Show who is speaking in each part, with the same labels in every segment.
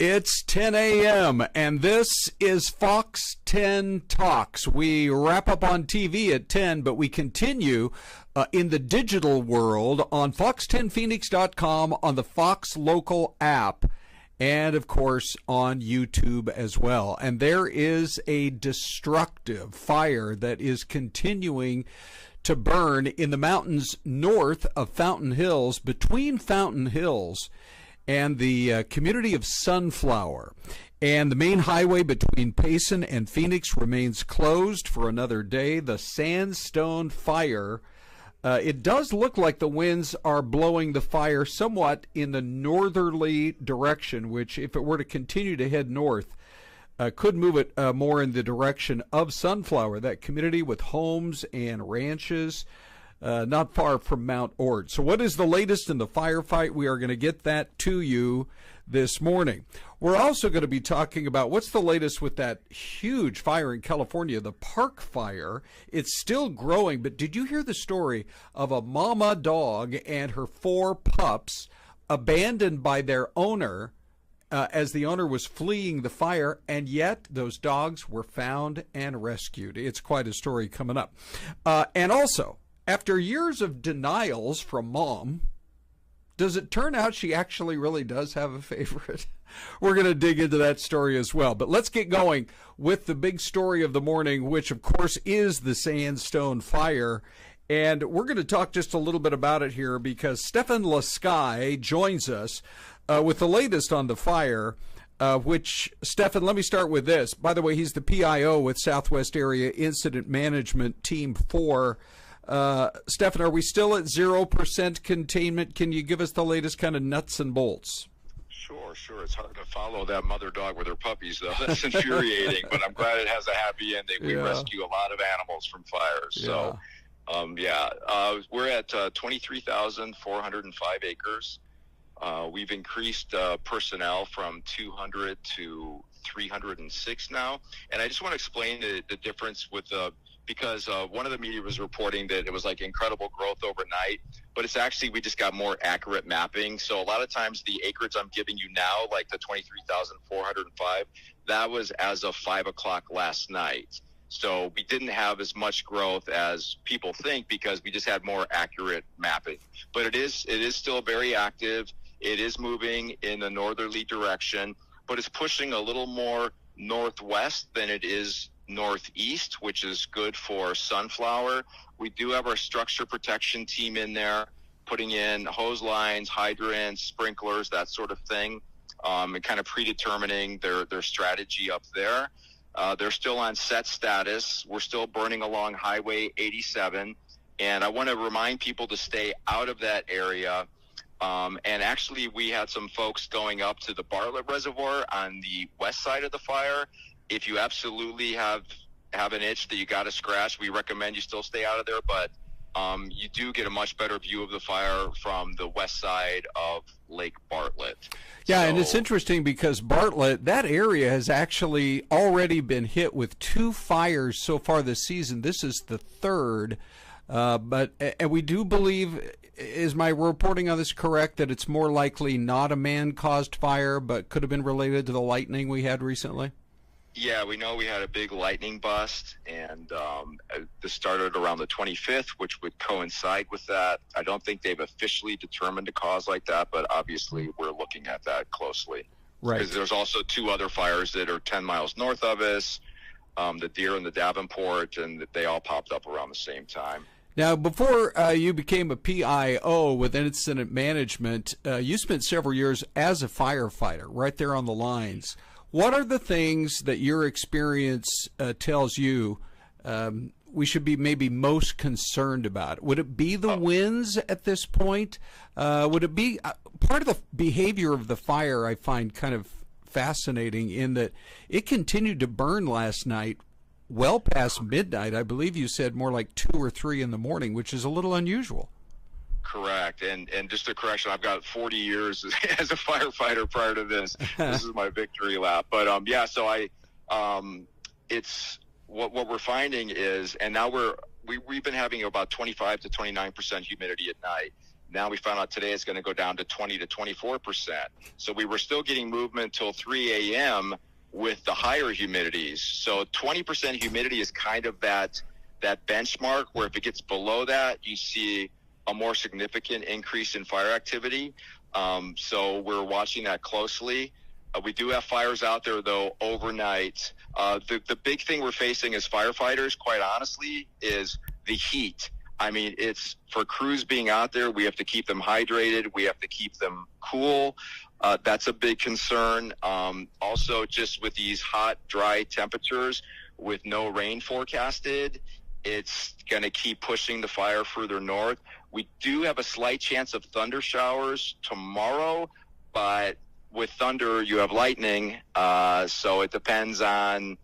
Speaker 1: It's 10 a.m. and this is Fox 10 Talks. We wrap up on TV at 10, but we continue in the digital world on fox10phoenix.com, on the Fox Local app, and of course on YouTube as well. And there is a destructive fire that is continuing to burn in the mountains north of Fountain Hills, between Fountain Hills and the community of Sunflower. And the main highway between Payson and Phoenix remains closed for another day. The Sandstone fire, it does look like the winds are blowing the fire somewhat in the northerly direction, which if it were to continue to head north, could move it more in the direction of Sunflower, that community with homes and ranches not far from Mount Ord. So what is the latest in the firefight? We are going to get that to you this morning. We're also going to be talking about what's the latest with that huge fire in California, the Park Fire. It's still growing, but did you hear the story of a mama dog and her 4 pups abandoned by their owner as the owner was fleeing the fire, and yet those dogs were found and rescued? It's quite a story coming up. And also, after years of denials from Mom, does it turn out she actually really does have a favorite? We're going to dig into that story as well. But let's get going with the big story of the morning, which, of course, is the Sandstone fire. And we're going to talk just a little bit about it here because Stefan Lasky joins us with the latest on the fire. Which, Stefan, let me start with this. By the way, he's the PIO with Southwest Area Incident Management Team 4. Stefan, are we still at 0% containment? Can you give us the latest kind of nuts and bolts?
Speaker 2: Sure. It's hard to follow that mother dog with her puppies, though. That's infuriating, but I'm glad it has a happy ending. We rescue a lot of animals from fires. So, we're at 23,405 acres. We've increased personnel from 200 to 306 now. And I just want to explain the difference with because one of the media was reporting that it was like incredible growth overnight, but it's actually, we just got more accurate mapping. So a lot of times the acreage I'm giving you now, like the 23,405, that was as of 5 o'clock last night. So we didn't have as much growth as people think because we just had more accurate mapping. But it is still very active. It is moving in a northerly direction, but it's pushing a little more northwest than it is northeast, which is good for Sunflower. We do have our structure protection team in there, putting in hose lines, hydrants, sprinklers, that sort of thing, and kind of predetermining their strategy up there. They're still on set status. We're still burning along Highway 87, and I want to remind people to stay out of that area. And actually, we had some folks going up to the Bartlett Reservoir on the west side of the fire. If you absolutely have an itch that you got to scratch, we recommend you still stay out of there. But you do get a much better view of the fire from the west side of Lake Bartlett.
Speaker 1: Yeah, and it's interesting because Bartlett, that area has actually already been hit with 2 fires so far this season. This is the 3rd. And we do believe, is my reporting on this correct, that it's more likely not a man-caused fire, but could have been related to the lightning we had recently?
Speaker 2: Yeah, we know we had a big lightning bust, and this started around the 25th, which would coincide with that. I don't think they've officially determined a cause like that, but obviously we're looking at that closely.
Speaker 1: Right.
Speaker 2: Because there's also 2 other fires that are 10 miles north of us, the Deer and the Davenport, and they all popped up around the same time.
Speaker 1: Now, before you became a PIO with incident management, you spent several years as a firefighter right there on the lines. What are the things that your experience tells you we should be maybe most concerned about? Would it be the winds at this point? Would it be part of the behavior of the fire? I find kind of fascinating in that it continued to burn last night well past midnight. I believe you said more like 2 or 3 in the morning, which is a little unusual.
Speaker 2: Correct. And just a correction, I've got 40 years as a firefighter prior to this. This is my victory lap. But so it's what we're finding is, and now we've been having about 25 to 29% humidity at night. Now we found out today it's going to go down to 20 to 24%. So we were still getting movement until 3 a.m. with the higher humidities. So 20% humidity is kind of that benchmark where if it gets below that, you see a more significant increase in fire activity. So we're watching that closely. We do have fires out there, though, overnight. The big thing we're facing as firefighters, quite honestly, is the heat. I mean, it's for crews being out there, we have to keep them hydrated. We have to keep them cool. That's a big concern. Also, just with these hot, dry temperatures with no rain forecasted, it's going to keep pushing the fire further north. We do have a slight chance of thunder showers tomorrow, but with thunder, you have lightning. So it depends on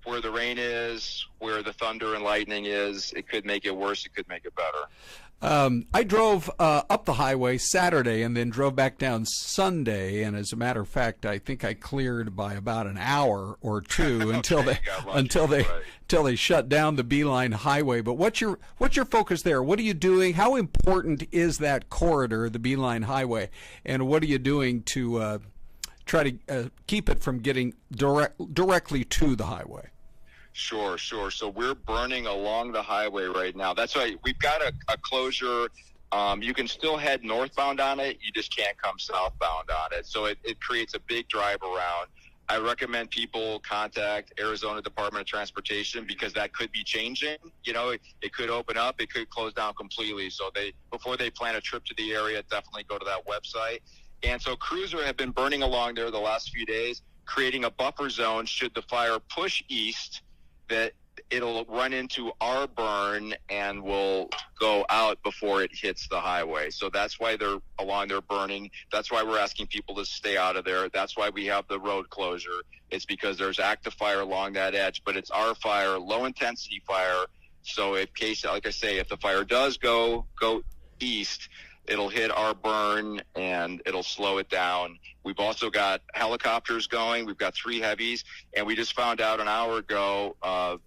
Speaker 2: where the rain is, where the thunder and lightning is. It could make it worse. It could make it better.
Speaker 1: I drove up the highway Saturday and then drove back down Sunday. And as a matter of fact, I think I cleared by about an hour or two until they shut down the Beeline Highway. But what's your focus there? What are you doing? How important is that corridor, the Beeline Highway? And what are you doing to try to keep it from getting directly to the highway?
Speaker 2: Sure. So we're burning along the highway right now. That's why we've got a closure. You can still head northbound on it. You just can't come southbound on it. So it creates a big drive around. I recommend people contact Arizona Department of Transportation because that could be changing. You know, it could open up. It could close down completely. So before they plan a trip to the area, definitely go to that website. And so crews have been burning along there the last few days, creating a buffer zone should the fire push east, that it'll run into our burn and will go out before it hits the highway. So that's why they're along there burning. That's why we're asking people to stay out of there. That's why we have the road closure. It's because there's active fire along that edge, but it's our fire, low intensity fire. So in case, like I say, if the fire does go east, it'll hit our burn and it'll slow it down. We've also got helicopters going. We've got 3 heavies. And we just found out an hour ago,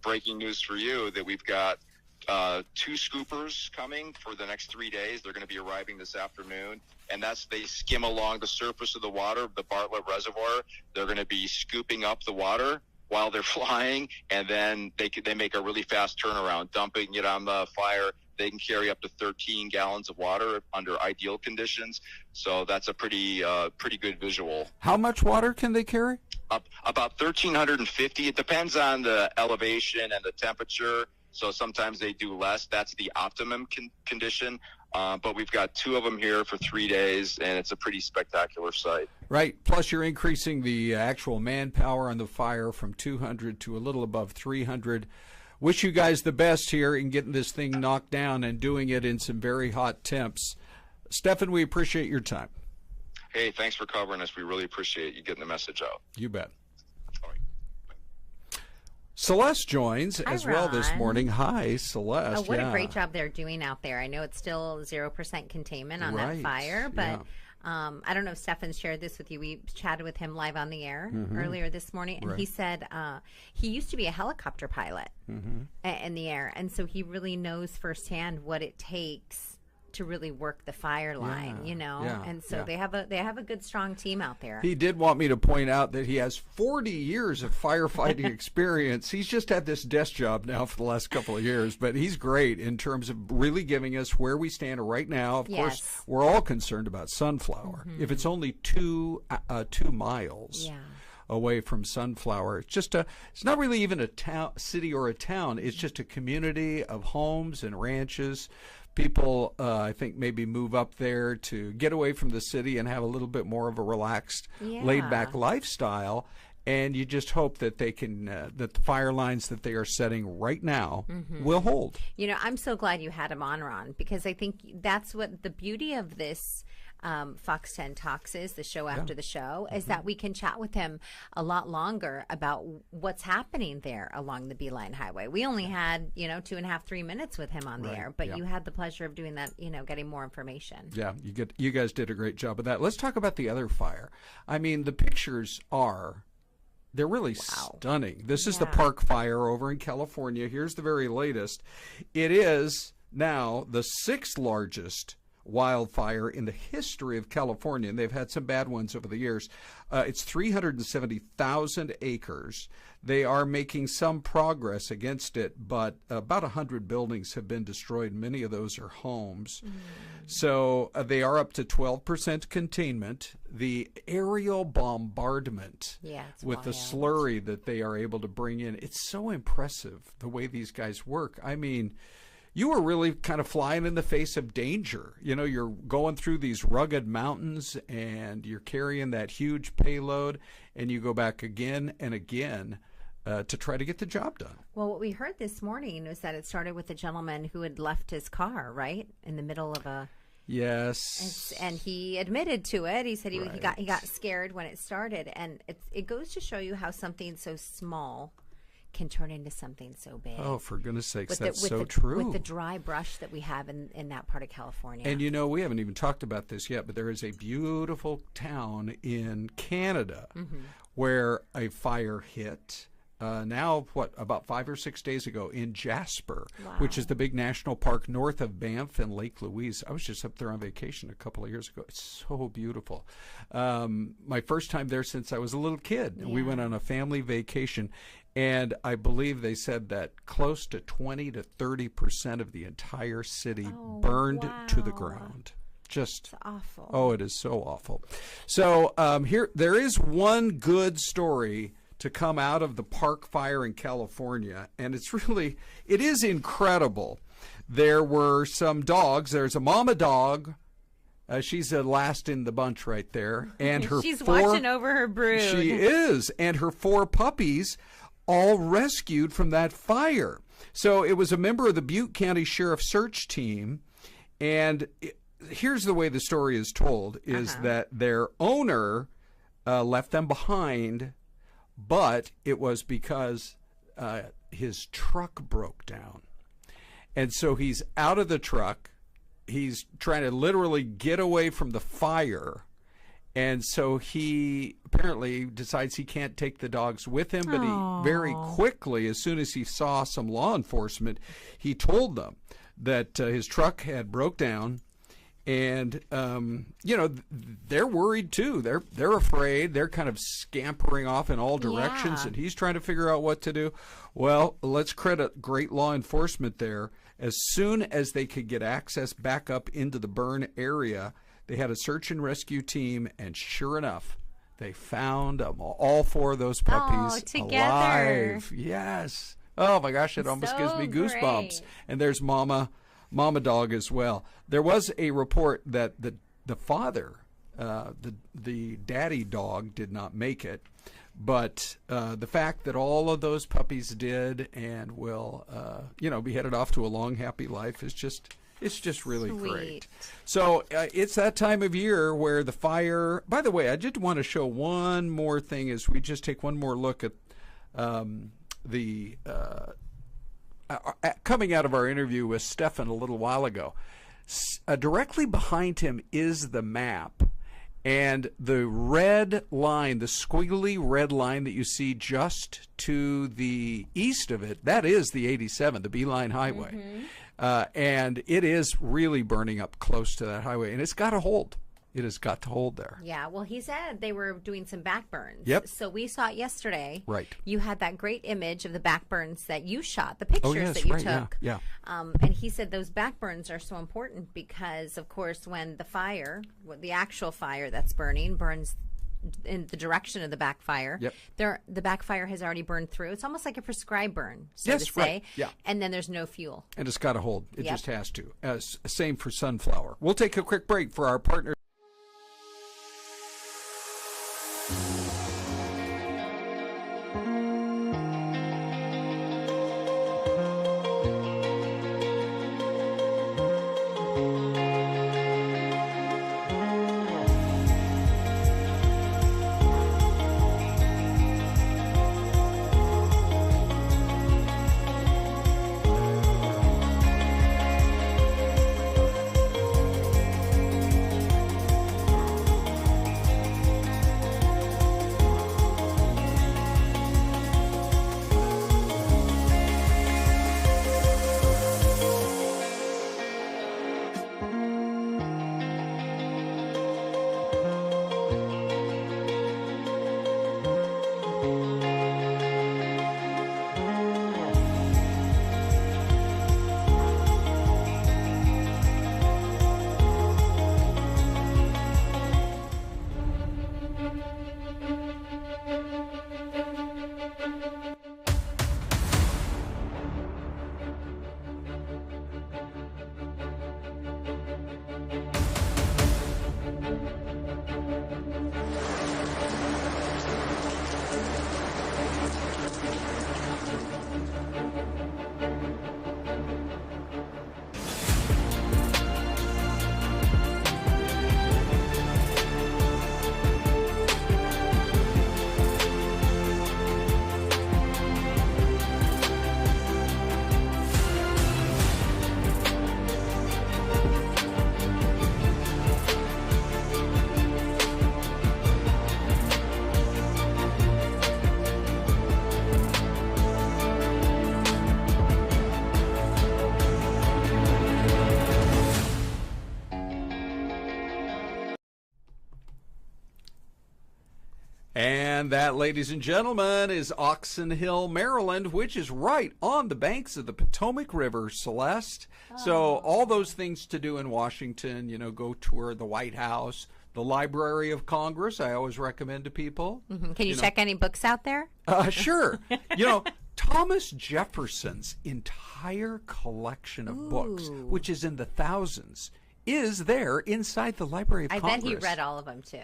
Speaker 2: breaking news for you, that we've got 2 scoopers coming for the next 3 days. They're going to be arriving this afternoon. And they skim along the surface of the water, the Bartlett Reservoir. They're going to be scooping up the water while they're flying. And then they make a really fast turnaround, dumping it on the fire. They can carry up to 13 gallons of water under ideal conditions. So that's a pretty good visual.
Speaker 1: How much water can they carry?
Speaker 2: About 1,350. It depends on the elevation and the temperature. So sometimes they do less. That's the optimum condition. But we've got 2 of them here for 3 days, and it's a pretty spectacular sight.
Speaker 1: Right. Plus, you're increasing the actual manpower on the fire from 200 to a little above 300. Wish you guys the best here in getting this thing knocked down and doing it in some very hot temps. Stefan, we appreciate your time.
Speaker 2: Hey, thanks for covering us. We really appreciate you getting the message out.
Speaker 1: You bet. All right. Celeste joins as well this morning. Hi, Celeste.
Speaker 3: What a great job they're doing out there. I know it's still 0% containment on that fire, but I don't know if Stefan shared this with you. We chatted with him live on the air earlier this morning, and he said he used to be a helicopter pilot in the air, and so he really knows firsthand what it takes to really work the fire line, and so they have a good, strong team out there.
Speaker 1: He did want me to point out that he has 40 years of firefighting experience. He's just had this desk job now for the last couple of years, but he's great in terms of really giving us where we stand right now. Of course, we're all concerned about Sunflower. If it's only 2 miles away from Sunflower, it's not really even a city or a town. It's just a community of homes and ranches. People, I think, maybe move up there to get away from the city and have a little bit more of a relaxed, laid-back lifestyle. And you just hope that they can, that the fire lines that they are setting right now will hold.
Speaker 3: I'm so glad you had him on, Ron, because I think that's what the beauty of this Fox 10 Talks is, the show after the show, is that we can chat with him a lot longer about what's happening there along the Beeline Highway. We only had, 2.5, 3 minutes with him on the air, but you had the pleasure of doing that, getting more information.
Speaker 1: Yeah, you guys did a great job of that. Let's talk about the other fire. I mean, the pictures they're really stunning. This is the Park Fire over in California. Here's the very latest. It is now the 6th largest wildfire in the history of California, and they've had some bad ones over the years. It's 370,000 acres. They are making some progress against it, but about 100 buildings have been destroyed. Many of those are homes. So they are up to 12% containment. The aerial bombardment with the slurry that they are able to bring in, it's so impressive the way these guys work. I mean, you were really kind of flying in the face of danger. You know, you're going through these rugged mountains and you're carrying that huge payload, and you go back again and again to try to get the job done.
Speaker 3: Well, what we heard this morning was that it started with a gentleman who had left his car, right, in the middle of a...
Speaker 1: Yes.
Speaker 3: And he admitted to it. He said he got scared when it started. And it goes to show you how something so small can turn into something so big.
Speaker 1: Oh, for goodness sakes, that's
Speaker 3: so
Speaker 1: true.
Speaker 3: With the dry brush that we have in that part of California.
Speaker 1: And, you know, we haven't even talked about this yet, but there is a beautiful town in Canada where a fire hit. Now, about 5 or 6 days ago in Jasper, which is the big national park north of Banff and Lake Louise. I was just up there on vacation a couple of years ago. It's so beautiful. My first time there since I was a little kid. And we went on a family vacation. And I believe they said that close to 20 to 30% of the entire city burned to the ground. Just
Speaker 3: awful.
Speaker 1: Oh, it is so awful. So there is one good story to come out of the park fire in California, and it is incredible. There were some dogs. There's a mama dog. She's the last in the bunch right there, and
Speaker 3: she's watching over her brood.
Speaker 1: She is, and her 4 puppies, all rescued from that fire. So it was a member of the Butte County Sheriff Search Team, and here's the way the story is told, is that their owner left them behind, but it was because his truck broke down. And so he's out of the truck. He's trying to literally get away from the fire. And so he apparently decides he can't take the dogs with him, but he very quickly, as soon as he saw some law enforcement, he told them that his truck had broke down. And, you know, they're worried, too. They're afraid. They're kind of scampering off in all directions, and he's trying to figure out what to do. Well, let's credit great law enforcement there. As soon as they could get access back up into the burn area, they had a search and rescue team, and sure enough, they found all 4 of those puppies alive. Yes. Oh, my gosh, it almost gives me goosebumps. Great. And there's Mama dog as well. There was a report that the father, the daddy dog, did not make it, but the fact that all of those puppies did and will, be headed off to a long, happy life is just really great. So it's that time of year where the fire. By the way, I just want to show one more thing as we just take one more look at the. Coming out of our interview with Stefan a little while ago, directly behind him is the map, and the red line, the squiggly red line that you see just to the east of it, that is the 87, the Beeline Highway. And it is really burning up close to that highway, and it's got to hold. It has got to hold there.
Speaker 3: Yeah, well, he said they were doing some backburns.
Speaker 1: Yep.
Speaker 3: So we saw it yesterday.
Speaker 1: Right.
Speaker 3: You had that great image of the backburns that you shot, the pictures that you took.
Speaker 1: Yeah.
Speaker 3: And he said those backburns are so important because, of course, when the fire, the actual fire that's burning, burns in the direction of the backfire, the backfire has already burned through. It's almost like a prescribed burn, so to say.
Speaker 1: Right. Yeah.
Speaker 3: And then there's no fuel.
Speaker 1: And it's got to hold. It just has to. Same for sunflower. We'll take a quick break for our partner. And that, ladies and gentlemen, is Oxon Hill, Maryland, which is right on the banks of the Potomac River, Celeste. So all those things to do in Washington, you know, go tour the White House, the Library of Congress, I always recommend to people.
Speaker 3: Mm-hmm. Can you check any books out there?
Speaker 1: Sure. You know, Thomas Jefferson's entire collection of books, which is in the thousands, is there inside the Library of Congress.
Speaker 3: I bet he read all of them, too.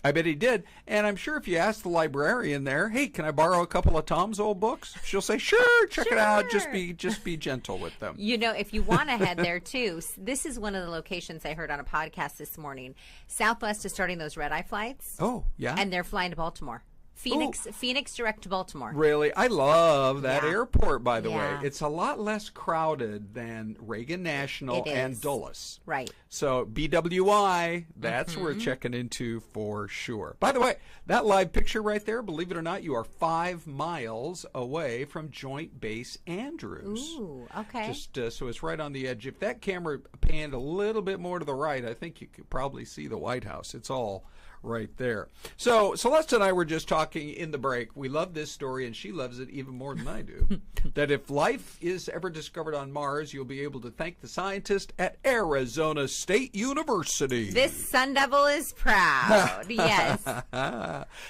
Speaker 1: I bet he did. And I'm sure if you ask the librarian there, hey, can I borrow a couple of Tom's old books? She'll say, sure, check it out. Just be gentle with them.
Speaker 3: You know, if you want to head there, too, this is one of the locations I heard on a podcast this morning. Southwest is starting those red-eye flights.
Speaker 1: Oh, yeah.
Speaker 3: And they're flying to Baltimore. Phoenix direct to Baltimore.
Speaker 1: Really? I love that airport, by the way. It's a lot less crowded than Reagan National and Dulles.
Speaker 3: Right.
Speaker 1: So BWI, that's worth checking into for sure. By the way, that live picture right there, believe it or not, you are 5 miles away from Joint Base Andrews.
Speaker 3: Ooh, okay.
Speaker 1: Just so it's right on the edge. If that camera panned a little bit more to the right, I think you could probably see the White House. It's all right there. So Celeste and I were just talking in the break. We love this story, and she loves it even more than I do. That if life is ever discovered on Mars, you'll be able to thank the scientist at Arizona State University.
Speaker 3: This Sun Devil is proud. Yes.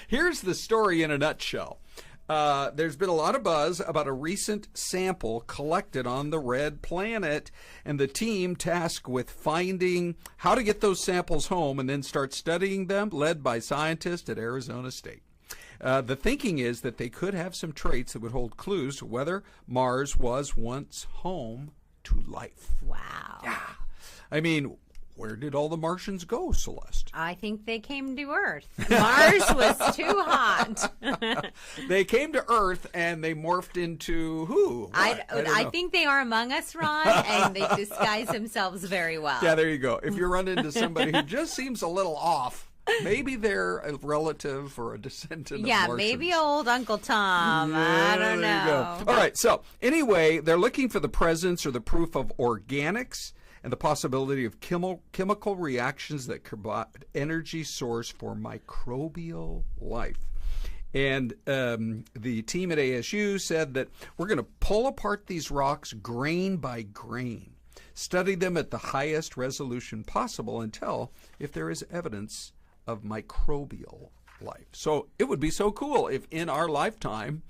Speaker 1: Here's the story in a nutshell. There's been a lot of buzz about a recent sample collected on the red planet, and the team tasked with finding how to get those samples home and then start studying them, led by scientists at Arizona State. The thinking is that they could have some traits that would hold clues to whether Mars was once home to life.
Speaker 3: Wow.
Speaker 1: Yeah. I mean, where did all the Martians go, Celeste?
Speaker 3: I think they came to Earth. Mars was too hot.
Speaker 1: They came to Earth and they morphed into who?
Speaker 3: I think they are among us, Ron, and they disguise themselves very well.
Speaker 1: Yeah, there you go. If you run into somebody who just seems a little off, maybe they're a relative or a descendant of Martians.
Speaker 3: Yeah, maybe old Uncle Tom. I don't know.
Speaker 1: All right, so anyway, they're looking for the presence or the proof of organics and the possibility of chemical reactions that could provide energy source for microbial life. And the team at ASU said that we're going to pull apart these rocks grain by grain, study them at the highest resolution possible, and tell if there is evidence of microbial life. So it would be so cool if in our lifetime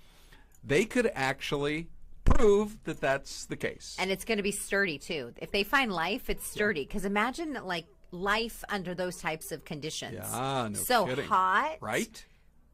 Speaker 1: they could actually prove that that's the case.
Speaker 3: And it's going to be sturdy, too. If they find life, it's sturdy. Because imagine, like, life under those types of conditions.
Speaker 1: Yeah, no
Speaker 3: so
Speaker 1: kidding.
Speaker 3: Hot.
Speaker 1: Right?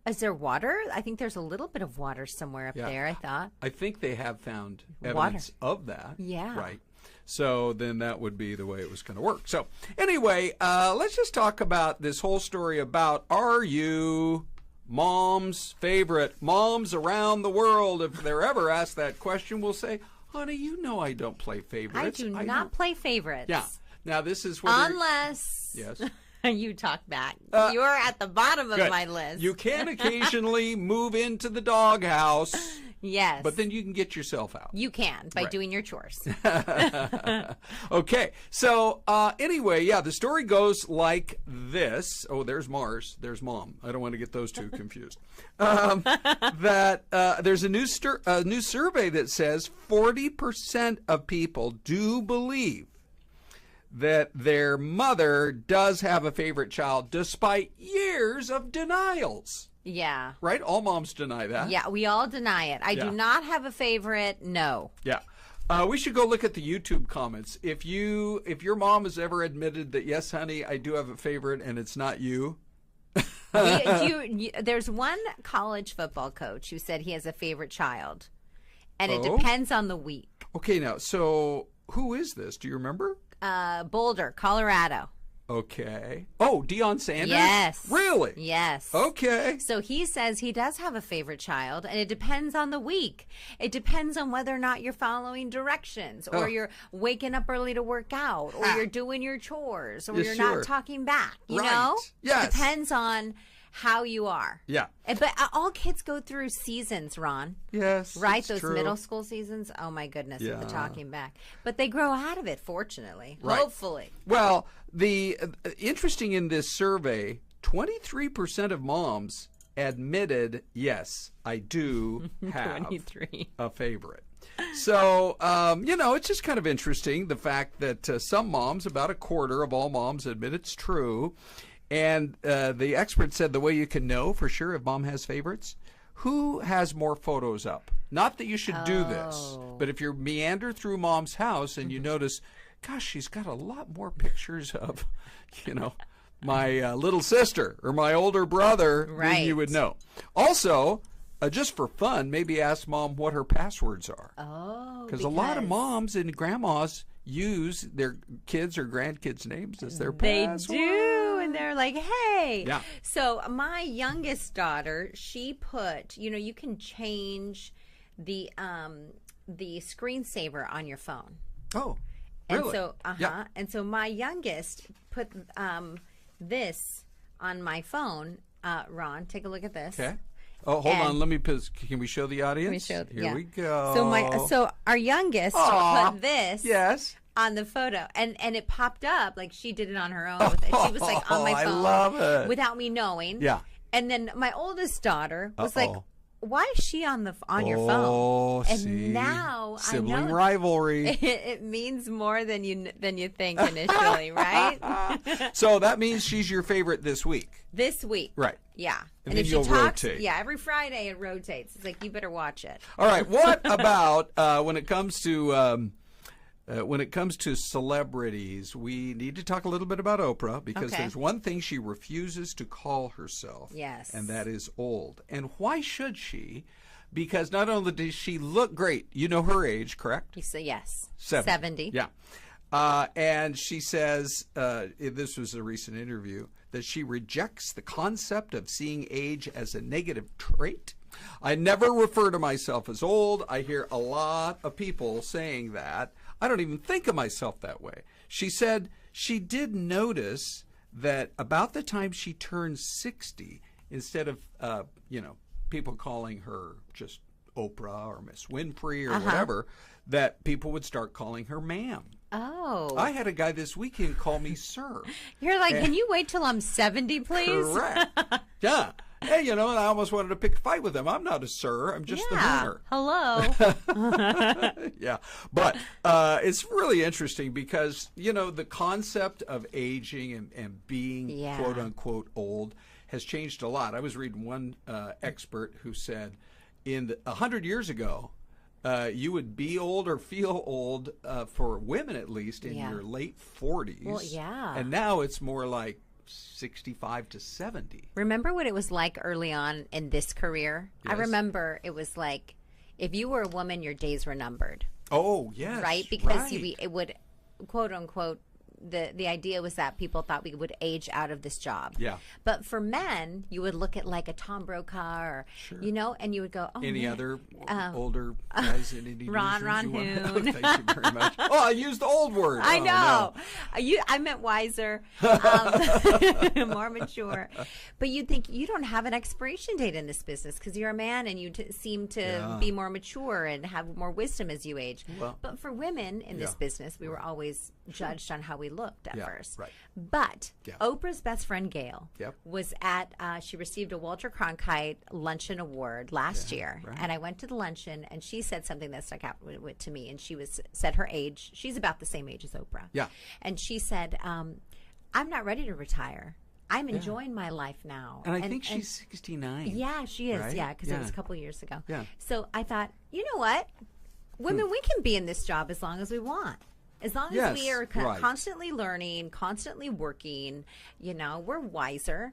Speaker 3: Is there water? I think there's a little bit of water somewhere up there, I thought.
Speaker 1: I think they have found evidence of that.
Speaker 3: Yeah.
Speaker 1: Right. So then that would be the way it was going to work. So anyway, let's just talk about this whole story about, are you Mom's favorite? Moms around the world, if they're ever asked that question, will say, honey, you know I don't play favorites.
Speaker 3: I do not play favorites.
Speaker 1: Yeah. Now this is where
Speaker 3: unless
Speaker 1: yes.
Speaker 3: you talk back. You're at the bottom of my list.
Speaker 1: You can occasionally move into the doghouse.
Speaker 3: Yes.
Speaker 1: But then you can get yourself out.
Speaker 3: You can, by doing your chores.
Speaker 1: Okay. So anyway, yeah, the story goes like this. Oh, there's Mars. There's Mom. I don't want to get those two confused. That there's a new survey that says 40% of people do believe that their mother does have a favorite child despite years of denials.
Speaker 3: Yeah.
Speaker 1: Right? All moms deny that.
Speaker 3: Yeah, we all deny it. I do not have a favorite. No.
Speaker 1: Yeah. We should go look at the YouTube comments. If your mom has ever admitted that, yes, honey, I do have a favorite and it's not you.
Speaker 3: There's one college football coach who said he has a favorite child. And it depends on the week.
Speaker 1: Okay, now, so who is this? Do you remember?
Speaker 3: Boulder, Colorado.
Speaker 1: Okay. Oh, Deion Sanders?
Speaker 3: Yes.
Speaker 1: Really?
Speaker 3: Yes.
Speaker 1: Okay.
Speaker 3: So he says he does have a favorite child, and it depends on the week. It depends on whether or not you're following directions, or you're waking up early to work out, or you're doing your chores, or you're not talking back. You know?
Speaker 1: Yes.
Speaker 3: It depends on how you are.
Speaker 1: Yeah.
Speaker 3: But all kids go through seasons, Ron.
Speaker 1: Yes.
Speaker 3: Right? Those
Speaker 1: true.
Speaker 3: Middle school seasons. Oh, my goodness, with the talking back. But they grow out of it, fortunately. Right. Hopefully.
Speaker 1: Well, the interesting in this survey, 23% of moms admitted, yes, I do have
Speaker 3: 23.
Speaker 1: a favorite. So, it's just kind of interesting, the fact that some moms, about a quarter of all moms, admit it's true. And the expert said the way you can know for sure if mom has favorites, who has more photos up? Not that you should do this, but if you meander through mom's house and you notice, gosh, she's got a lot more pictures of, my little sister or my older brother, then you would know. Also, just for fun, maybe ask mom what her passwords are. Because a lot of moms and grandmas use their kids or grandkids' names as their password.
Speaker 3: They do, and they're like, hey.
Speaker 1: Yeah.
Speaker 3: So my youngest daughter, she put, you can change the screensaver on your phone.
Speaker 1: Oh, really?
Speaker 3: And so, and so my youngest put this on my phone. Ron, take a look at this.
Speaker 1: Okay. Oh, hold on. Let me. Can we show the audience?
Speaker 3: Let me show.
Speaker 1: Here we go.
Speaker 3: So our youngest put this.
Speaker 1: Yes.
Speaker 3: On the photo, and it popped up like she did it on her own. She was like on my phone,
Speaker 1: I love it,
Speaker 3: without me knowing.
Speaker 1: Yeah.
Speaker 3: And then my oldest daughter was like, "Why is she on your phone?" And
Speaker 1: see.
Speaker 3: now
Speaker 1: Sibling
Speaker 3: I know
Speaker 1: rivalry.
Speaker 3: It means more than you think initially, right?
Speaker 1: So that means she's your favorite this week.
Speaker 3: This week,
Speaker 1: right?
Speaker 3: Yeah.
Speaker 1: And then you'll rotate.
Speaker 3: Yeah, every Friday it rotates. It's like you better watch it.
Speaker 1: All right. What about when it comes to celebrities, we need to talk a little bit about Oprah because there's one thing she refuses to call herself.
Speaker 3: Yes.
Speaker 1: And that is old. And why should she? Because not only does she look great, you know her age, correct?
Speaker 3: Yes.
Speaker 1: 70. Yeah. And she says, this was a recent interview, that she rejects the concept of seeing age as a negative trait. I never refer to myself as old. I hear a lot of people saying that. I don't even think of myself that way. She said she did notice that about the time she turned 60, instead of, people calling her just Oprah or Miss Winfrey or whatever, that people would start calling her ma'am.
Speaker 3: Oh.
Speaker 1: I had a guy this weekend call me sir.
Speaker 3: You're like, can you wait till I'm 70, please?
Speaker 1: Correct. Yeah. Hey, and I almost wanted to pick a fight with him. I'm not a sir. I'm just the hooner.
Speaker 3: Hello.
Speaker 1: Yeah. But it's really interesting because, the concept of aging and being quote unquote old has changed a lot. I was reading one expert who said 100 years ago, you would be old or feel old for women, at least in your late 40s.
Speaker 3: Well, yeah.
Speaker 1: And now it's more like 65 to 70.
Speaker 3: Remember what it was like early on in this career?
Speaker 1: Yes.
Speaker 3: I remember it was like if you were a woman, your days were numbered.
Speaker 1: Oh, yes.
Speaker 3: Right? Because it would, quote unquote, the idea was that people thought we would age out of this job.
Speaker 1: Yeah.
Speaker 3: But for men, you would look at like a Tom Brokaw or, and you would go, oh,
Speaker 1: any
Speaker 3: man.
Speaker 1: other older guys in Indonesia?
Speaker 3: Ron Hoon.
Speaker 1: Thank you very much. Oh, I used the old word.
Speaker 3: I know.
Speaker 1: No.
Speaker 3: I meant wiser, more mature. But you'd think you don't have an expiration date in this business because you're a man and you seem to be more mature and have more wisdom as you age.
Speaker 1: Well,
Speaker 3: but for women in this business, we were always judged on how we looked at first.
Speaker 1: Right.
Speaker 3: But Oprah's best friend Gail
Speaker 1: Yep.
Speaker 3: was at, she received a Walter Cronkite Luncheon Award last year.
Speaker 1: Right.
Speaker 3: And I went to the luncheon and she said something that stuck out to me. And she said her age. She's about the same age as Oprah.
Speaker 1: Yeah.
Speaker 3: And she said, I'm not ready to retire. I'm enjoying my life now.
Speaker 1: And I think she's 69.
Speaker 3: Yeah, she is.
Speaker 1: Right?
Speaker 3: Yeah, because it was a couple of years ago.
Speaker 1: Yeah.
Speaker 3: So I thought, you know what? Women, we can be in this job as long as we want. As long as we are constantly learning, constantly working, we're wiser.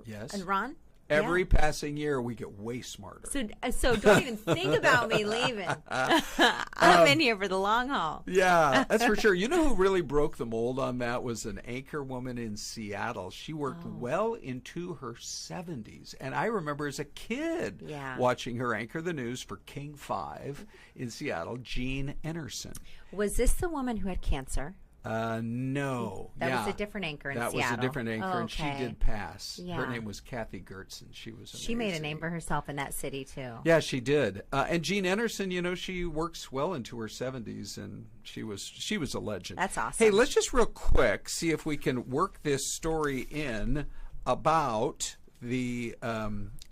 Speaker 1: Yes.
Speaker 3: And Ron?
Speaker 1: Every passing year, we get way smarter.
Speaker 3: So don't even think about me leaving. I'm in here for the long haul.
Speaker 1: Yeah, that's for sure. You know who really broke the mold on that was an anchor woman in Seattle. She worked well into her 70s. And I remember as a kid watching her anchor the news for King 5 in Seattle, Jean Enerson.
Speaker 3: Was this the woman who had cancer?
Speaker 1: No.
Speaker 3: That was a different anchor in Seattle.
Speaker 1: That was a different anchor, and she did pass. Yeah. Her name was Kathy Gertzen. She was amazing.
Speaker 3: She made a name for herself in that city, too.
Speaker 1: Yeah, she did. And Jean Enerson, she works well into her 70s, and she was a legend.
Speaker 3: That's awesome.
Speaker 1: Hey, let's just real quick see if we can work this story in about the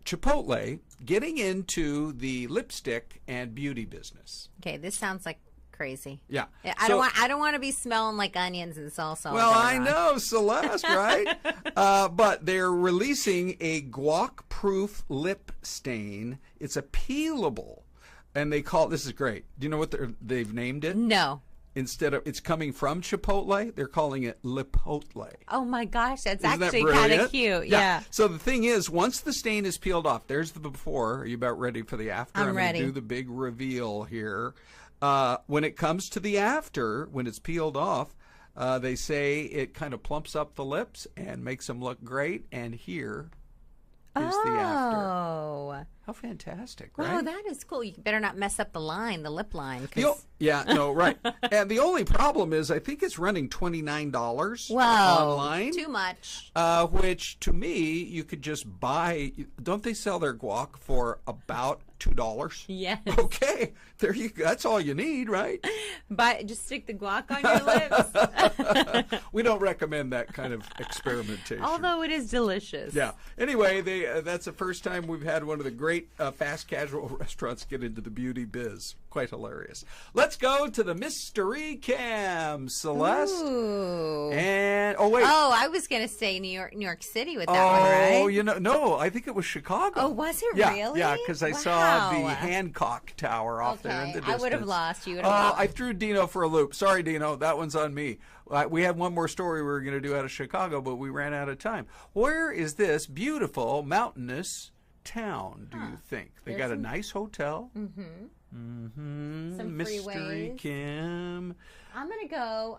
Speaker 1: Chipotle getting into the lipstick and beauty business.
Speaker 3: Okay, this sounds like crazy.
Speaker 1: Yeah.
Speaker 3: I don't want to be smelling like onions and salsa.
Speaker 1: Well, I know, Celeste, right? But they're releasing a guac-proof lip stain. It's a peelable, and they call this is great. Do you know what they've named it?
Speaker 3: No.
Speaker 1: Instead of it's coming from Chipotle, they're calling it Lipotle.
Speaker 3: Oh my gosh, that's
Speaker 1: Isn't
Speaker 3: actually
Speaker 1: that
Speaker 3: kind of cute. Yeah.
Speaker 1: So the thing is, once the stain is peeled off, there's the before. Are you about ready for the after?
Speaker 3: I'm ready.
Speaker 1: Going to do the big reveal here. When it comes to the after, when it's peeled off, they say it kind of plumps up the lips and makes them look great. And here is the after.
Speaker 3: Oh.
Speaker 1: How fantastic, right?
Speaker 3: Wow, that is cool. You better not mess up the lip line.
Speaker 1: Yeah, no, right. And the only problem is I think it's running $29 online.
Speaker 3: Too much.
Speaker 1: Which, to me, you could just buy. Don't they sell their guac for about $2?
Speaker 3: Yes.
Speaker 1: Okay, there you go. That's all you need, right?
Speaker 3: Just stick the guac on your lips.
Speaker 1: We don't recommend that kind of experimentation.
Speaker 3: Although it is delicious.
Speaker 1: Yeah. Anyway, that's the first time we've had one of the great fast casual restaurants get into the beauty biz. Quite hilarious. Let's go to the mystery cam, Celeste.
Speaker 3: Ooh.
Speaker 1: And wait.
Speaker 3: Oh, I was gonna say New York City with that one, right?
Speaker 1: Oh, no, I think it was Chicago.
Speaker 3: Oh, was it really?
Speaker 1: Yeah, because I saw the Hancock Tower off there in the distance.
Speaker 3: I would have lost. You would have lost.
Speaker 1: I threw Dino for a loop. Sorry, Dino. That one's on me. We had one more story we were going to do out of Chicago, but we ran out of time. Where is this beautiful mountainous town, do you think? They got a nice hotel.
Speaker 3: Some
Speaker 1: Mystery
Speaker 3: freeways.
Speaker 1: Kim.
Speaker 3: I'm going to go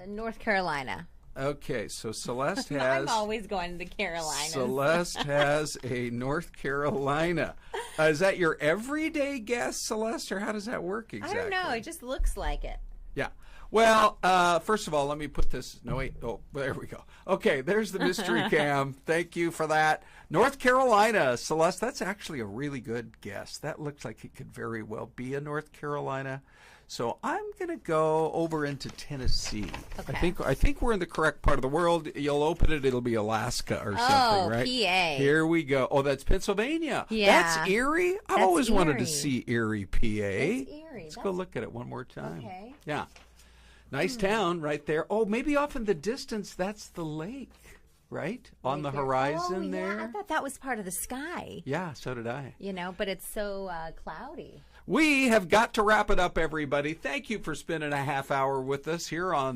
Speaker 3: North Carolina.
Speaker 1: Okay, so Celeste has...
Speaker 3: I'm always going to the Carolinas.
Speaker 1: Celeste has a North Carolina. Is that your everyday guess, Celeste, or how does that work exactly?
Speaker 3: I don't know. It just looks like it.
Speaker 1: Yeah. Well, first of all, let me put this... No, wait. Oh, there we go. Okay, there's the mystery cam. Thank you for that. North Carolina. Celeste, that's actually a really good guess. That looks like it could very well be a North Carolina. So I'm going to go over into Tennessee.
Speaker 3: Okay.
Speaker 1: I think we're in the correct part of the world. You'll open it, it'll be Alaska or something, right?
Speaker 3: PA.
Speaker 1: Here we go. Oh, that's Pennsylvania.
Speaker 3: Yeah.
Speaker 1: That's Erie? I've always wanted to see Erie, PA.
Speaker 3: It's Erie.
Speaker 1: Let's go look at it one more time.
Speaker 3: Okay.
Speaker 1: Yeah. Nice town right there. Oh, maybe off in the distance, that's the lake, right? On the horizon there.
Speaker 3: I thought that was part of the sky.
Speaker 1: Yeah, so did I.
Speaker 3: But it's so cloudy.
Speaker 1: We have got to wrap it up, everybody. Thank you for spending a half hour with us here on